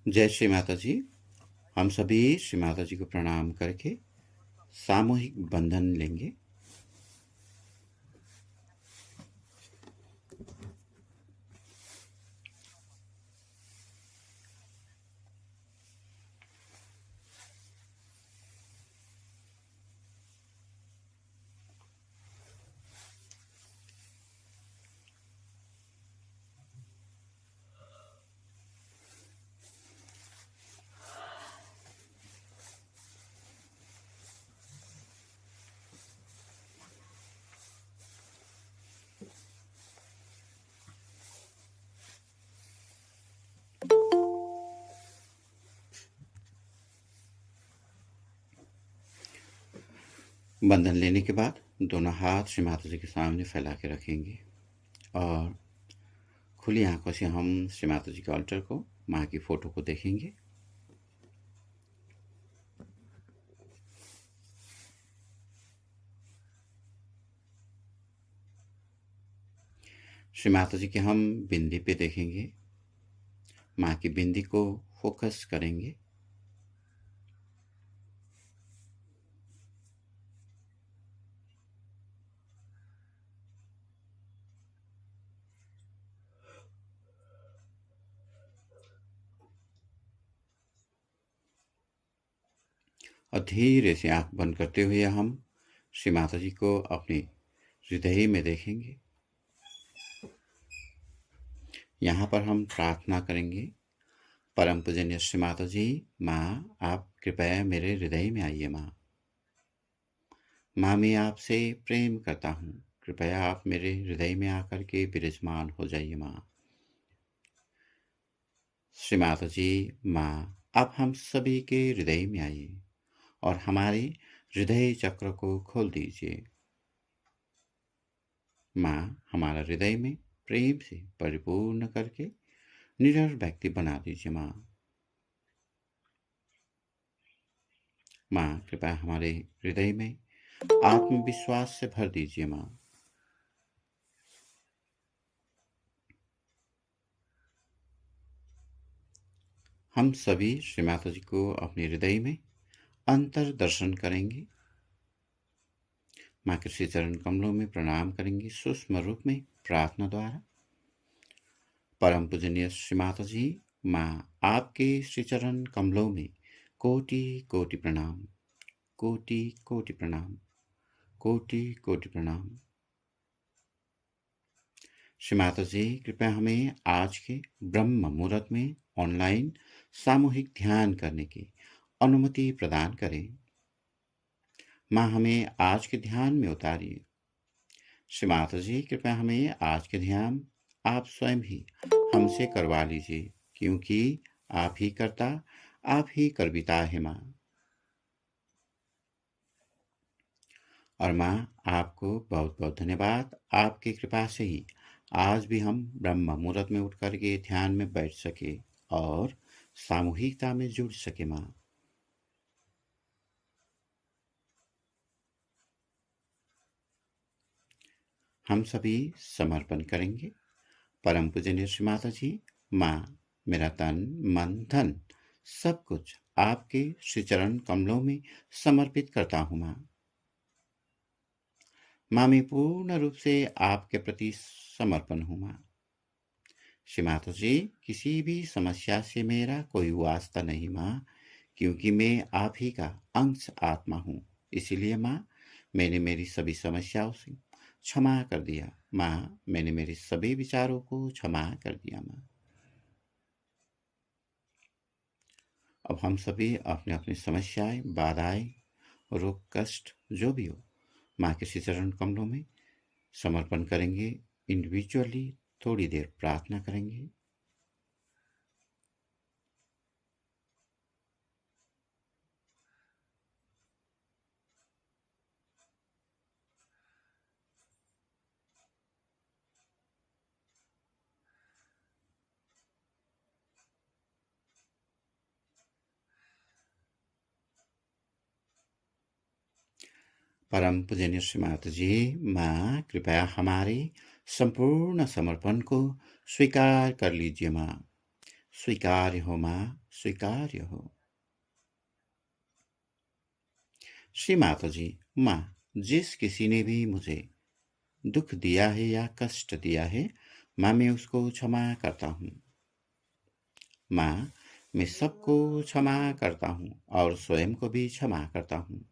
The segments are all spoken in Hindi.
जय श्री माता जी। हम सभी श्री माता जी को प्रणाम करके सामूहिक बंधन लेंगे। बंधन लेने के बाद दोनों हाथ श्री माता जी के सामने फैला के रखेंगे और खुली आंखों से हम श्री माता जी के ऑल्टर को, माँ की फोटो को देखेंगे। श्री माता जी के हम बिंदी पे देखेंगे, माँ की बिंदी को फोकस करेंगे। और धीरे से आंख बंद करते हुए हम श्री माता जी को अपने हृदय में देखेंगे। यहाँ पर हम प्रार्थना करेंगे, परम पूजनीय श्री माता जी, माँ आप कृपया मेरे हृदय में आइए। माँ मैं आपसे प्रेम करता हूँ, कृपया आप मेरे हृदय में आकर के विराजमान हो जाइए। माँ श्री माता जी, माँ आप हम सभी के हृदय में आइए और हमारे हृदय चक्र को खोल दीजिए। माँ हमारा हृदय में प्रेम से परिपूर्ण करके निडर व्यक्ति बना दीजिए। माँ कृपया हमारे हृदय में आत्मविश्वास से भर दीजिए। माँ हम सभी श्री माता जी को अपने हृदय में अंतर दर्शन करेंगे। माँ के श्री चरण कमलों में प्रणाम करेंगे सूक्ष्म रूप में प्रार्थना द्वारा। परम पूजनीय श्री माता जी, माँ आपके श्री चरण कमलों में कोटि कोटि प्रणाम, कोटि कोटि प्रणाम, कोटि कोटि प्रणाम। श्री माता जी कृपया हमें आज के ब्रह्म मुहूर्त में ऑनलाइन सामूहिक ध्यान करने की अनुमति प्रदान करें। माँ हमें आज के ध्यान में उतारिए। श्री माता जी कृपया हमें आज के ध्यान आप स्वयं ही हमसे करवा लीजिए, क्योंकि आप ही करता, आप ही करविता है। माँ और माँ आपको बहुत बहुत धन्यवाद। आपकी कृपा से ही आज भी हम ब्रह्म मुहूर्त में उठ करके ध्यान में बैठ सके और सामूहिकता में जुड़ सके। माँ हम सभी समर्पण करेंगे। परम पूजनीय श्री माता जी, माँ मेरा तन मन धन सब कुछ आपके श्री चरण कमलों में समर्पित करता हूँ। माँ मैं पूर्ण रूप से आपके प्रति समर्पण हूँ। माँ श्री माता जी किसी भी समस्या से मेरा कोई वास्ता नहीं। माँ क्योंकि मैं आप ही का अंश आत्मा हूँ, इसीलिए माँ मैंने मेरी सभी समस्याओं से क्षमा कर दिया। माँ मैंने मेरे सभी विचारों को क्षमा कर दिया। माँ अब हम सभी अपने अपनी समस्याएं, बाधाएं, रोग, कष्ट जो भी हो माँ के श्री चरण कमलों में समर्पण करेंगे। इंडिविजुअली थोड़ी देर प्रार्थना करेंगे। परम पूजनीय श्री माता जी, माँ कृपया हमारे संपूर्ण समर्पण को स्वीकार कर लीजिए। माँ स्वीकार हो। माँ स्वीकार्य हो। श्री माता जी, माँ, जिस किसी ने भी मुझे दुख दिया है या कष्ट दिया है, माँ मैं उसको क्षमा करता हूँ। माँ, मैं सबको क्षमा करता हूँ और स्वयं को भी क्षमा करता हूँ।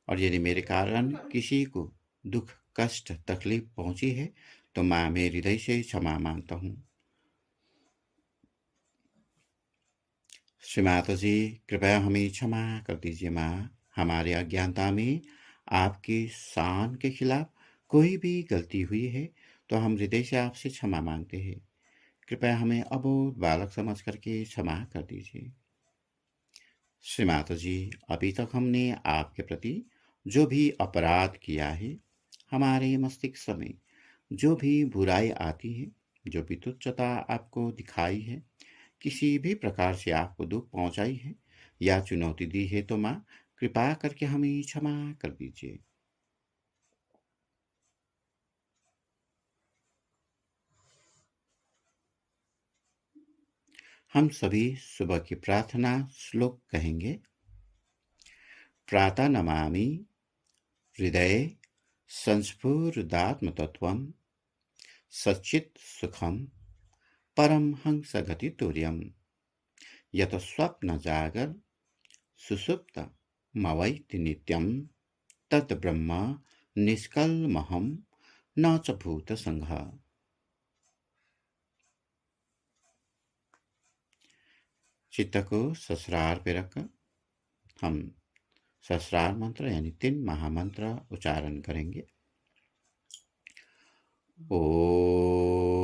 और यदि मेरे कारण किसी को दुख, कष्ट, तकलीफ पहुंची है तो माँ मैं हृदय से क्षमा मांगता हूँ। श्री माता जी, कृपया हमें क्षमा कर दीजिए माँ। हमारे अज्ञानता में आपकी शान के खिलाफ कोई भी गलती हुई है तो हम हृदय से आपसे क्षमा मांगते हैं। कृपया हमें अबोध बालक समझ करके क्षमा कर दीजिए। श्री माता जी, अभी तक हमने आपके प्रति जो भी अपराध किया है, हमारे मस्तिष्क में जो भी बुराई आती है, जो भी तुच्छता आपको दिखाई है, किसी भी प्रकार से आपको दुख पहुंचाई है या चुनौती दी है तो माँ कृपा करके हमें क्षमा कर दीजिए। हम सभी सुबह की प्रार्थना श्लोक कहेंगे। प्रातः नमामि हृदये संस्फुरदात्मतत्त्वं सच्चित् सुखं परमहंसगतितुर्यं यत स्वप्न जागर सुषुप्त मवैति नित्यं तत् ब्रह्म निष्कल्महं न च भूत संघ। चित्त को ससुराल पे रखकर हम सहस्रार मंत्र यानी 3 महामंत्र उच्चारण करेंगे। ओम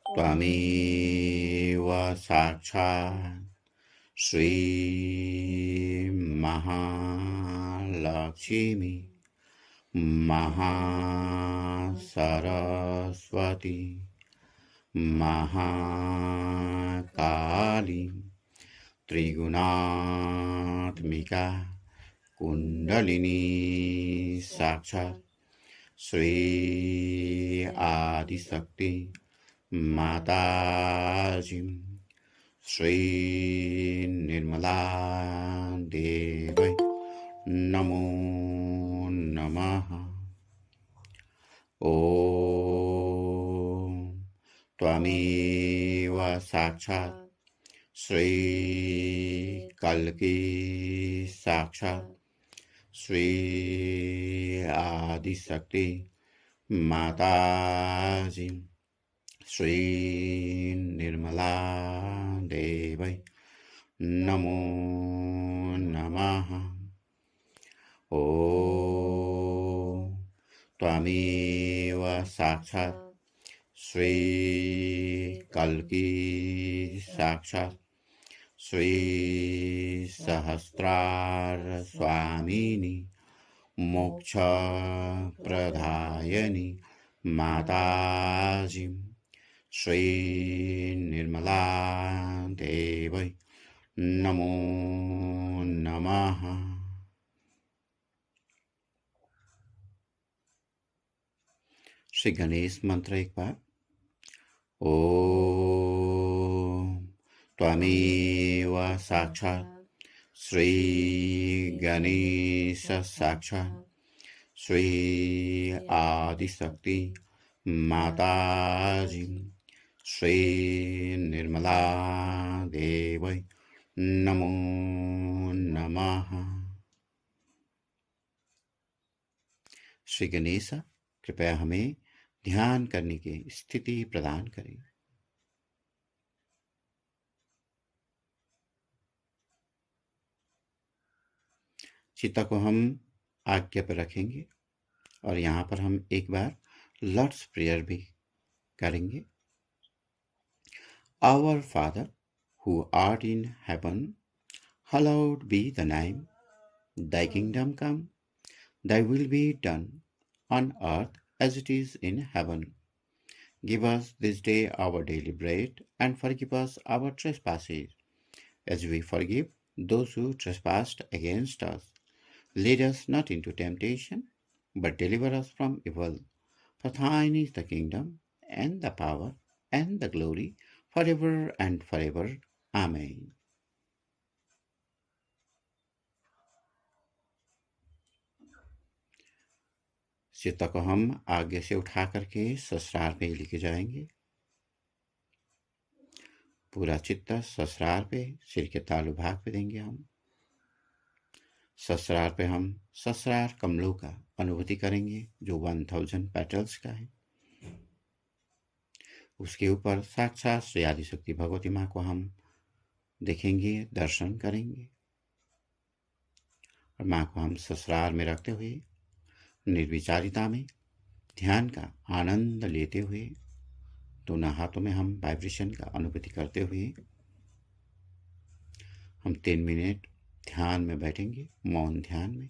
त्वमेव साक्षात् श्री महालक्ष्मी महासरस्वती महाकाली त्रिगुणात्मिका कुंडलिनी साक्षात् श्री आदिशक्ति माताजी श्री निर्मला देवी नमो नमः। ओम त्वमेव साक्षात् श्री कल्की साक्षात् श्री आदिशक्ति माताजी श्री निर्मला देवी नमो नमः। ओम त्वमेव साक्षात् श्री कल्की साक्षात् श्री सहस्रार स्वामिनी मोक्ष प्रदायिनी माताजी श्री निर्मला देवी नमो नमः। श्री गणेश मंत्र एक बार। ओम त्वमेव साक्षात् श्री गणेश साक्षात् श्री आदिशक्ति माताजी श्री निर्मला देवी नमो नमः। श्री गणेश कृपया हमें ध्यान करने की स्थिति प्रदान करें। चित्त को हम आज्ञा पर रखेंगे और यहाँ पर हम एक बार लॉर्ड्स प्रेयर भी करेंगे। Our Father who art in heaven, hallowed be the name, thy kingdom come, thy will be done on earth as it is in heaven. Give us this day our daily bread, and forgive us our trespasses, as we forgive those who trespass against us. Lead us not into temptation, but deliver us from evil. For thine is the kingdom, and the power, and the glory, forever and forever. Amen. चित्त को हम आगे से उठा करके ससुराल पे लेके जाएंगे। पूरा चित्त ससुराल पे, सिर के तालु भाग पे देंगे हम। ससुराल पे हम ससुराल कमलों का अनुभूति करेंगे जो 1000 पेटल्स का है। उसके ऊपर साक्षात श्री आदिशक्ति भगवती माँ को हम देखेंगे, दर्शन करेंगे। और माँ को हम ससुराल में रखते हुए निर्विचारिता में ध्यान का आनंद लेते हुए दोनों हाथों में हम वाइब्रेशन का अनुभूति करते हुए हम 3 मिनट ध्यान में बैठेंगे, मौन ध्यान में।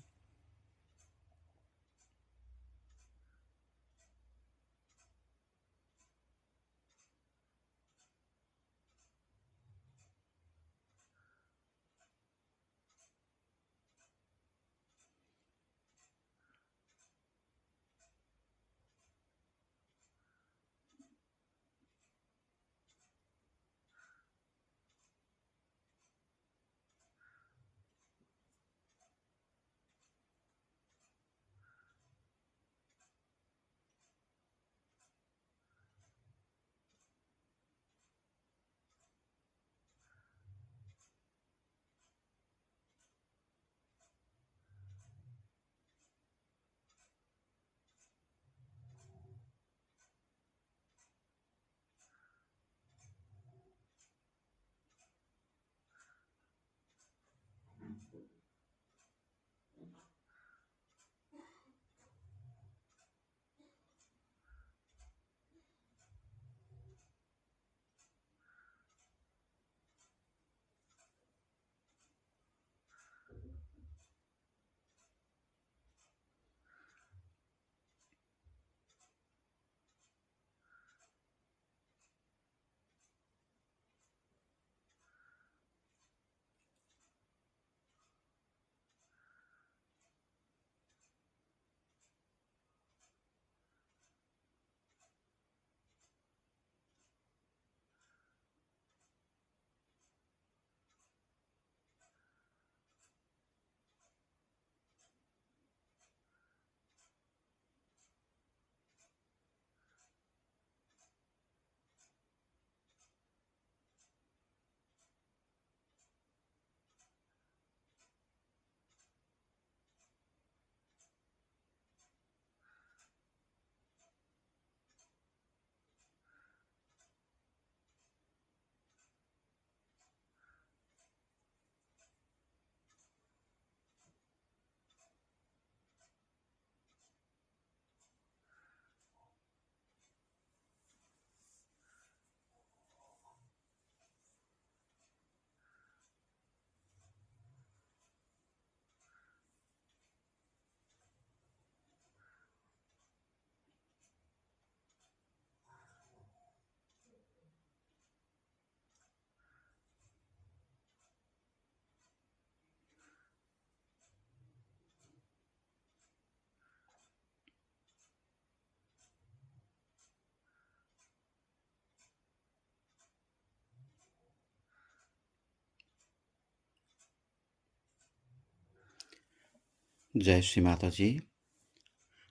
जय श्री माता जी।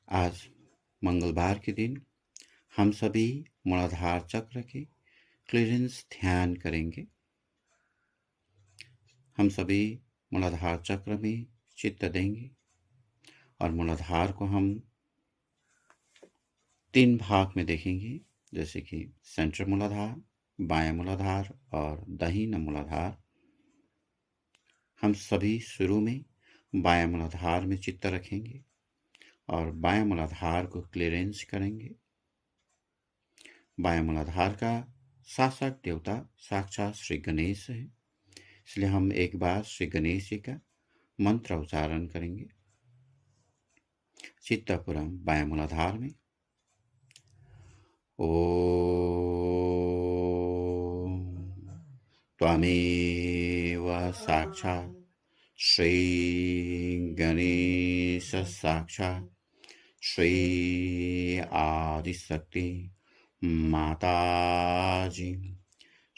आज मंगलवार के दिन हम सभी मूलाधार चक्र के क्लियरेंस ध्यान करेंगे। हम सभी मूलाधार चक्र में चित्त देंगे और मूलाधार को हम 3 भाग में देखेंगे, जैसे कि सेंट्रल मूलाधार, बायां मूलाधार और दाहिना मूलाधार। हम सभी शुरू में बायां मूलाधार में चित्त रखेंगे और बायां मूलाधार को क्लियरेंस करेंगे। बायां मूलाधार का शासक देवता साक्षात श्री गणेश है, इसलिए हम एक बार श्री गणेश जी का मंत्र उच्चारण करेंगे। चित्तपुरम बायां मूलाधार में ओम त्वमेव साक्षात् श्री गणेश साक्षात् श्री आदिशक्ति माताजी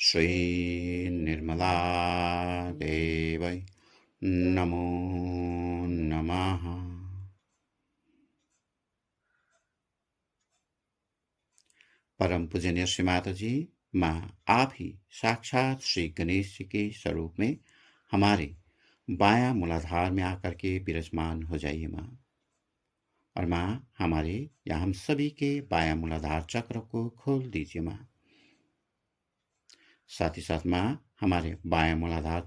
श्री निर्मला देवै नमो नमः। परम पूजनीय श्री माता जी, माँ आप ही साक्षात श्री गणेश जी के स्वरूप में हमारे बायां मूलाधार में आकर के विराजमान हो जाइए माँ। और माँ हमारे या हम सभी के बायां मूलाधार चक्र को खोल दीजिए माँ। साथ ही साथ माँ हमारे बायां मूलाधार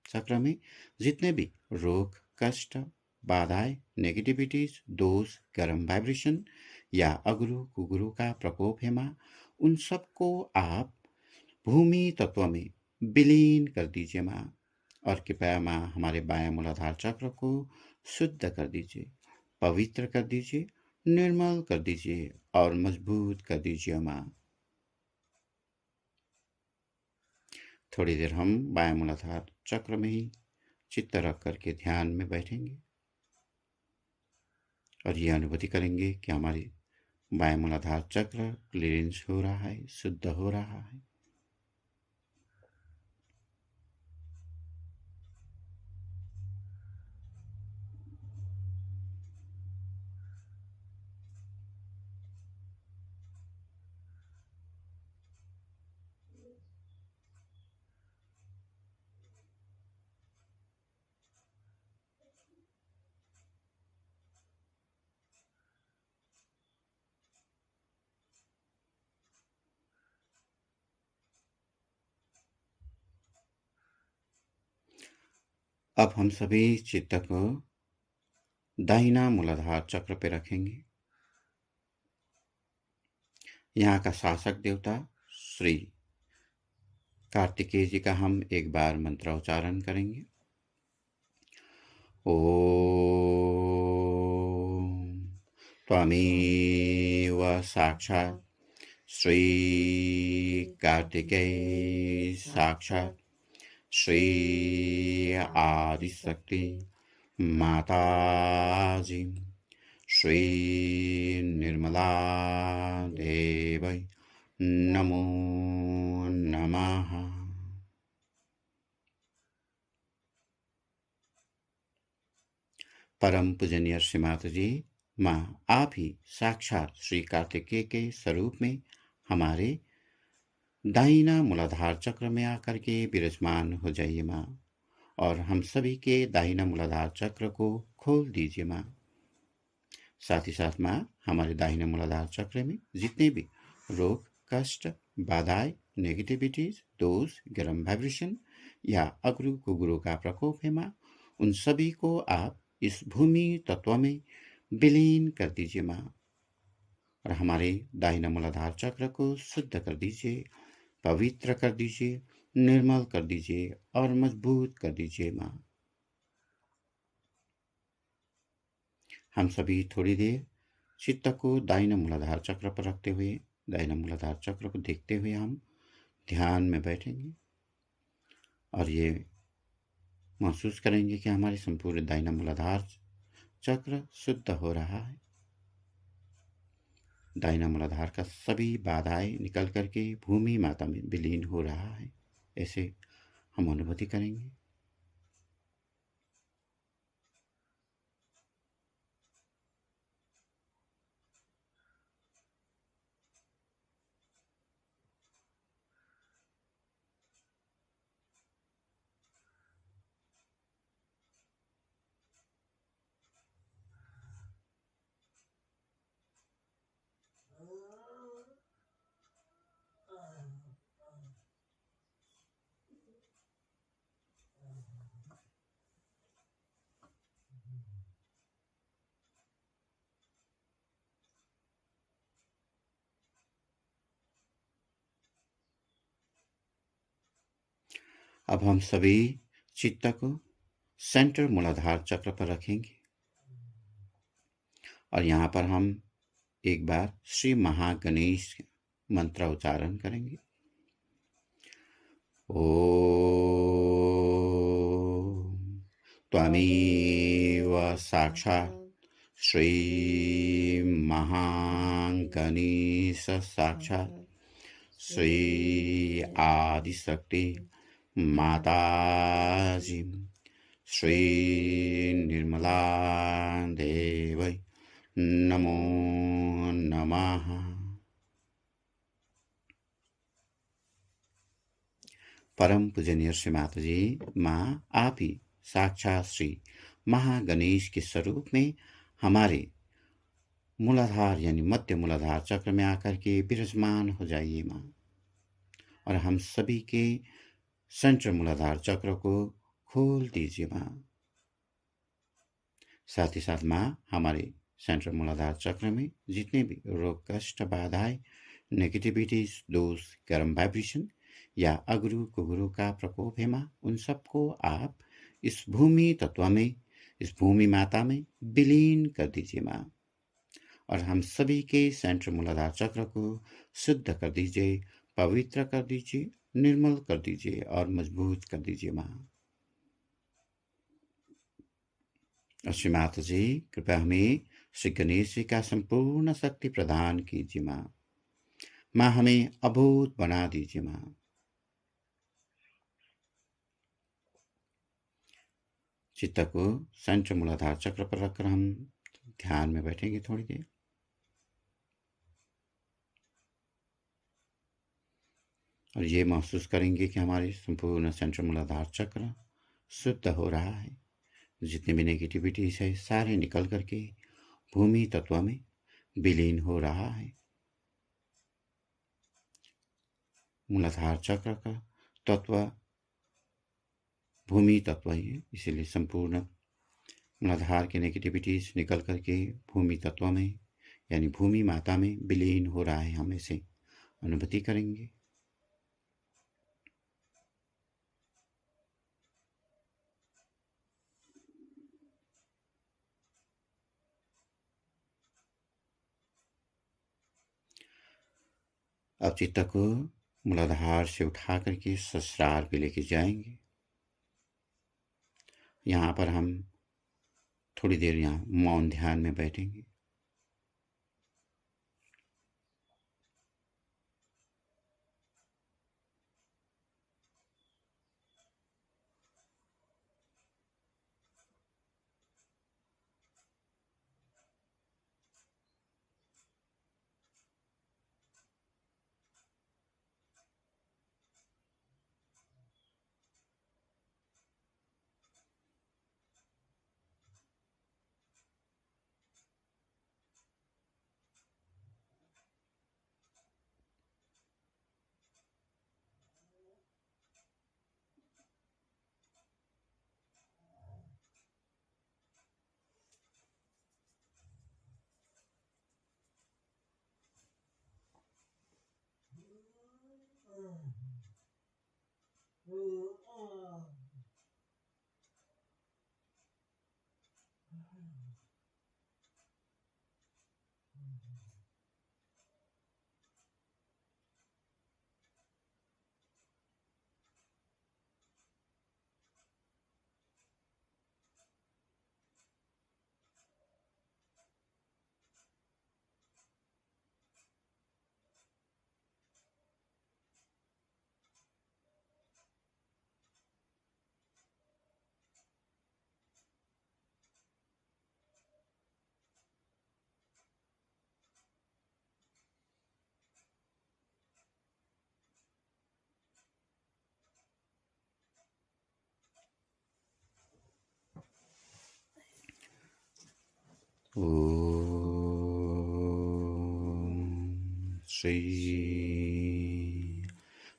चक्र में जितने भी रोग, कष्ट, बाधाएं, नेगेटिविटीज, दोष, गर्म वाइब्रेशन या अगुरु कुगुरु का प्रकोप है माँ, उन सबको आप भूमि तत्व में विलीन कर दीजिए माँ। और कृपया माँ हमारे बायां मूलाधार चक्र को शुद्ध कर दीजिए, पवित्र कर दीजिए, निर्मल कर दीजिए और मजबूत कर दीजिए माँ। थोड़ी देर हम बायां मूलाधार चक्र में ही चित्त रख करके ध्यान में बैठेंगे और ये अनुभूति करेंगे कि हमारे बायां मूलाधार चक्र क्लीयरेंस हो रहा है, शुद्ध हो रहा है। अब हम सभी चित्त को दाहिना मूलाधार चक्र पे रखेंगे। यहाँ का शासक देवता श्री कार्तिकेय जी का हम एक बार मंत्र उच्चारण करेंगे। ओम त्वमेव साक्षात् श्री कार्तिकेय साक्षात् श्री आदिशक्ति माताजी श्री निर्मला देवै नमो नमः। परम पूजनीय श्री माता जी, माँ आप ही साक्षात श्री कार्तिकेय के स्वरूप में हमारे दाहिना मूलाधार चक्र में आकर के विराजमान हो जाइए माँ। और हम सभी के दाहिना मूलाधार चक्र को खोल दीजिए माँ। साथ ही साथ माँ हमारे दाहिने मूलाधार चक्र में जितने भी रोग, कष्ट, बाधाएं, नेगेटिविटीज, दोष, गर्म वाइब्रेशन या अगुरु कुगुरु का प्रकोप है माँ, उन सभी को आप इस भूमि तत्व में विलीन कर दीजिए माँ। और हमारे दाहिना मूलाधार चक्र को शुद्ध कर दीजिए, पवित्र कर दीजिए, निर्मल कर दीजिए और मजबूत कर दीजिए माँ। हम सभी थोड़ी देर चित्त को दाहिना मूलाधार चक्र पर रखते हुए, दाहिना मूलाधार चक्र को देखते हुए हम ध्यान में बैठेंगे और ये महसूस करेंगे कि हमारे संपूर्ण दाहिना मूलाधार चक्र शुद्ध हो रहा है। दाहिना मूलाधार का सभी बाधाएं निकल करके भूमि माता में विलीन हो रहा है, ऐसे हम अनुभूति करेंगे। अब हम सभी चित्त को सेंटर मूलाधार चक्र पर रखेंगे और यहाँ पर हम एक बार श्री महागणेश मंत्र उच्चारण करेंगे। ओम त्वमेव साक्षात् श्री महागणेश साक्षात् श्री आदिशक्ति माताजी, श्री निर्मला देवै नमो नमः। परम पूजनीय श्री माता जी, माँ आप ही साक्षात श्री महागणेश के स्वरूप में हमारे मूलाधार यानी मध्य मूलाधार चक्र में आकर के विराजमान हो जाइए माँ, और हम सभी के सेंट्रल मूलाधार चक्र को खोल दीजिए माँ। साथ ही साथ माँ हमारे सेंट्रल मूलाधार चक्र में जितने भी रोग कष्ट बाधाएं नेगेटिविटीज दोष कर्म वाइब्रेशन या अगुरु कुगुरु का प्रकोप है माँ, उन सबको आप इस भूमि तत्व में, इस भूमि माता में विलीन कर दीजिए माँ, और हम सभी के सेंट्रल मूलाधार चक्र को शुद्ध कर दीजिए, पवित्र कर दीजिए, निर्मल कर दीजिए और मजबूत कर दीजिए माँ। श्री माता जी कृपया हमें श्री गणेश जी का संपूर्ण शक्ति प्रदान कीजिए माँ। माँ हमें अभूत बना दीजिए माँ। चित्त को सेंट्रल मूलाधार चक्र पर रखकर हम ध्यान में बैठेंगे थोड़ी देर। और ये महसूस करेंगे कि हमारे संपूर्ण सेंट्रल मूलाधार चक्र शुद्ध हो रहा है। जितने भी नेगेटिविटीज है सारे निकल करके भूमि तत्व में विलीन हो रहा है। मूलाधार चक्र का तत्व भूमि तत्व है, इसीलिए संपूर्ण मूलाधार के नेगेटिविटीज निकल करके भूमि तत्व में यानी भूमि माता में विलीन हो रहा है। हम इसे अनुभूति करेंगे। अब चित्त को मूलाधार से उठा करके सहस्रार पे लेके जाएंगे। यहाँ पर हम थोड़ी देर यहाँ मौन ध्यान में बैठेंगे। ओम श्री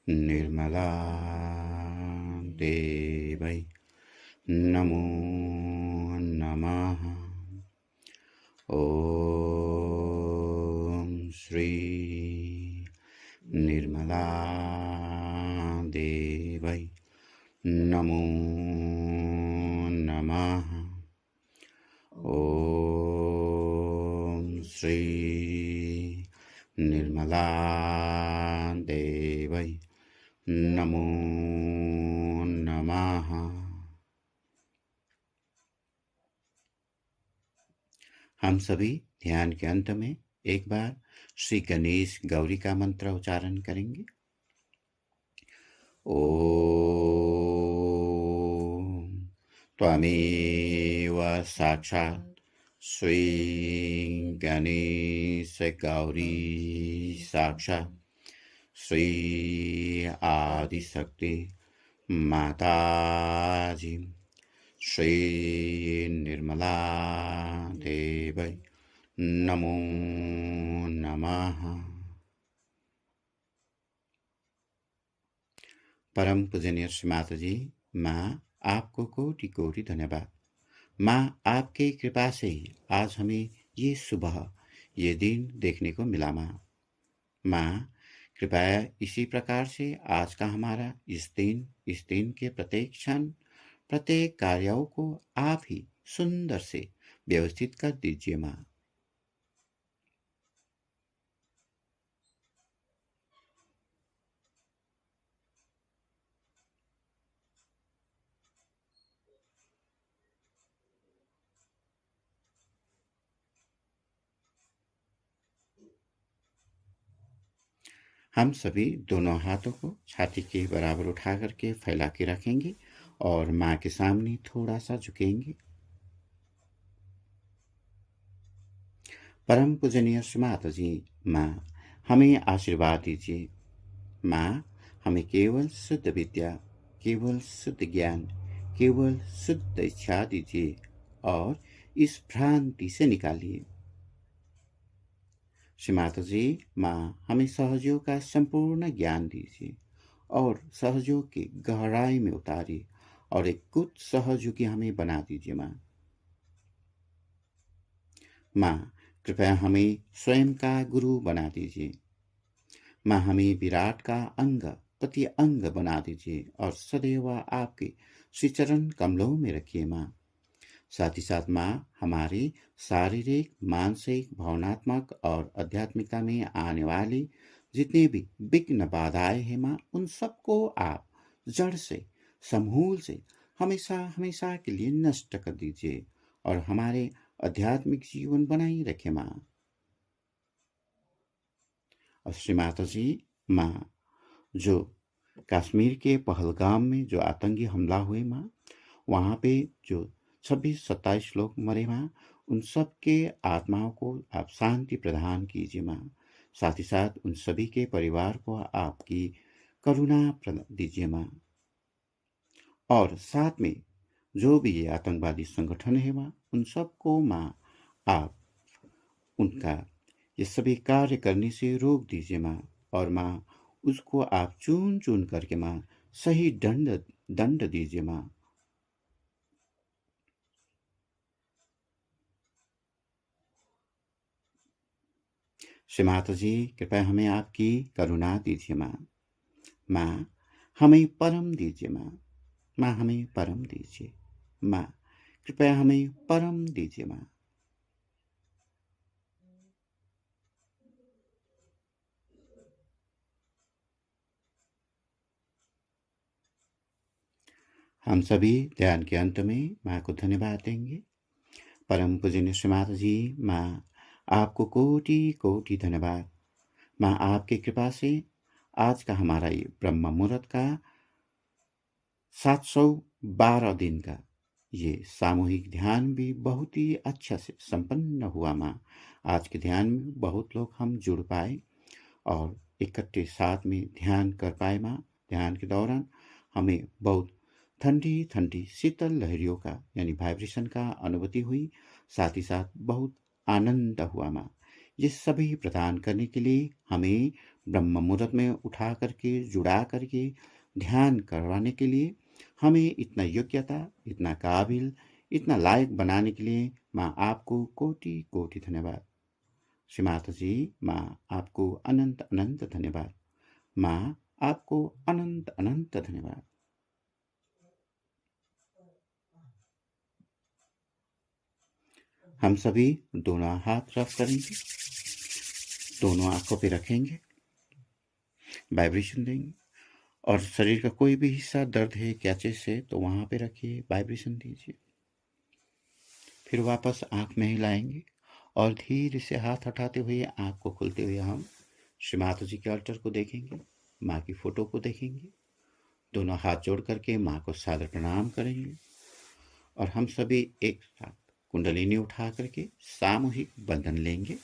निर्मला देवै नमो नमः। ओम श्री निर्मला देवै नमो नमः। ओम श्री निर्मला देवै नमो नमः। हम सभी ध्यान के अंत में एक बार श्री गणेश गौरी का मंत्र उच्चारण करेंगे। ओम त्वमेव साक्षात् श्री गणेश गौरी साक्षात् श्री आदिशक्ति माताजी श्री निर्मला देवी नमो नमः। परम पूजनीय श्री माता जी, माँ आपको कोटि कोटि धन्यवाद। माँ आपके कृपा से ही आज हमें ये सुबह ये दिन देखने को मिला। माँ कृपया इसी प्रकार से आज का हमारा इस दिन के प्रत्येक क्षण प्रत्येक कार्यों को आप ही सुंदर से व्यवस्थित कर दीजिए। माँ हम सभी दोनों हाथों को छाती के बराबर उठा करके फैला के रखेंगे और माँ के सामने थोड़ा सा झुकेंगे। परम पूजनीय श्री माता जी, माँ हमें आशीर्वाद दीजिए। माँ हमें केवल शुद्ध विद्या, केवल शुद्ध ज्ञान, केवल शुद्ध इच्छा दीजिए और इस भ्रांति से निकालिए। श्री माता जी, माँ हमें सहयोग का संपूर्ण ज्ञान दीजिए और सहयोग की गहराई में उतारिए और एक कुछ सहयोगी हमें बना दीजिए। माँ कृपया हमें स्वयं का गुरु बना दीजिए। माँ हमें विराट का अंग प्रति अंग बना दीजिए और सदैव आपके श्री चरण कमलों में रखिए। माँ साथ ही साथ माँ हमारी शारीरिक, मानसिक, भावनात्मक और आध्यात्मिकता में आने वाली जितने भी विघ्न बाधाएं हैं माँ, उन सबको आप जड़ से, समूल से हमेशा हमेशा के लिए नष्ट कर दीजिए और हमारे आध्यात्मिक जीवन बनाए रखे। माँ और श्री माता जी, माँ जो कश्मीर के पहलगाम में जो आतंकी हमला हुए माँ, वहाँ पे जो 26-27 लोग मरे माँ, उन सब के आत्माओं को आप शांति प्रदान कीजिए। माँ साथ ही साथ उन सभी के परिवार को आपकी करुणा दीजिए। माँ और साथ में जो भी ये आतंकवादी संगठन है माँ, उन सबको माँ आप उनका ये सभी कार्य करने से रोक दीजिए। माँ और माँ उसको आप चुन चुन करके माँ सही दंड दीजिए। माँ श्री माता जी, कृपया हमें आपकी करुणा दीजिए। माँ हमें परम दीजिए। माँ हमें परम दीजिए। माँ कृपया हमें परम दीजिए। माँ हम सभी ध्यान के अंत में माँ को धन्यवाद देंगे। परम पूजनीय श्री माता जी, माँ आपको कोटि कोटि धन्यवाद। माँ आपकी कृपा से आज का हमारा ये ब्रह्म मुहूर्त का 712 दिन का ये सामूहिक ध्यान भी बहुत ही अच्छा से संपन्न हुआ। माँ आज के ध्यान में बहुत लोग हम जुड़ पाए और इकट्ठे साथ में ध्यान कर पाए। माँ ध्यान के दौरान हमें बहुत ठंडी ठंडी शीतल लहरियों का यानी वाइब्रेशन का अनुभूति हुई। साथ ही साथ बहुत आनंद हुआ। माँ ये सभी प्रदान करने के लिए हमें ब्रह्म मुहूर्त में उठा करके जुड़ा करके ध्यान करवाने के लिए हमें इतना योग्यता, इतना काबिल, इतना लायक बनाने के लिए माँ आपको कोटि कोटि धन्यवाद। श्री माता जी, माँ आपको अनंत अनंत धन्यवाद। माँ आपको अनंत अनंत धन्यवाद। हम सभी दोनों हाथ रख करेंगे, दोनों आंखों पे रखेंगे, वाइब्रेशन देंगे और शरीर का कोई भी हिस्सा दर्द है कैचे से तो वहां पे रखिए, वाइब्रेशन दीजिए। फिर वापस आंख में हिलाएंगे और धीरे से हाथ हटाते हुए आँख को खोलते हुए हम श्री माता जी के अल्टर को देखेंगे, माँ की फोटो को देखेंगे, दोनों हाथ जोड़ करके माँ को सादर प्रणाम करेंगे और हम सभी एक साथ कुंडलिनी उठा करके सामूहिक बंधन लेंगे।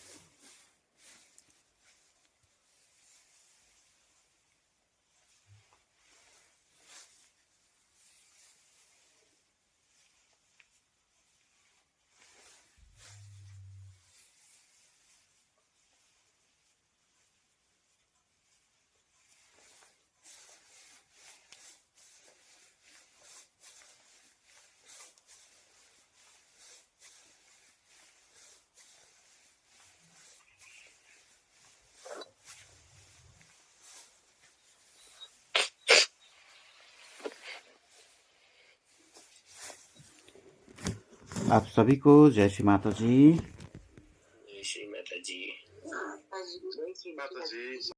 आप सभी को जय श्री माता जी। जय श्री माता जी। जय श्री माता जी।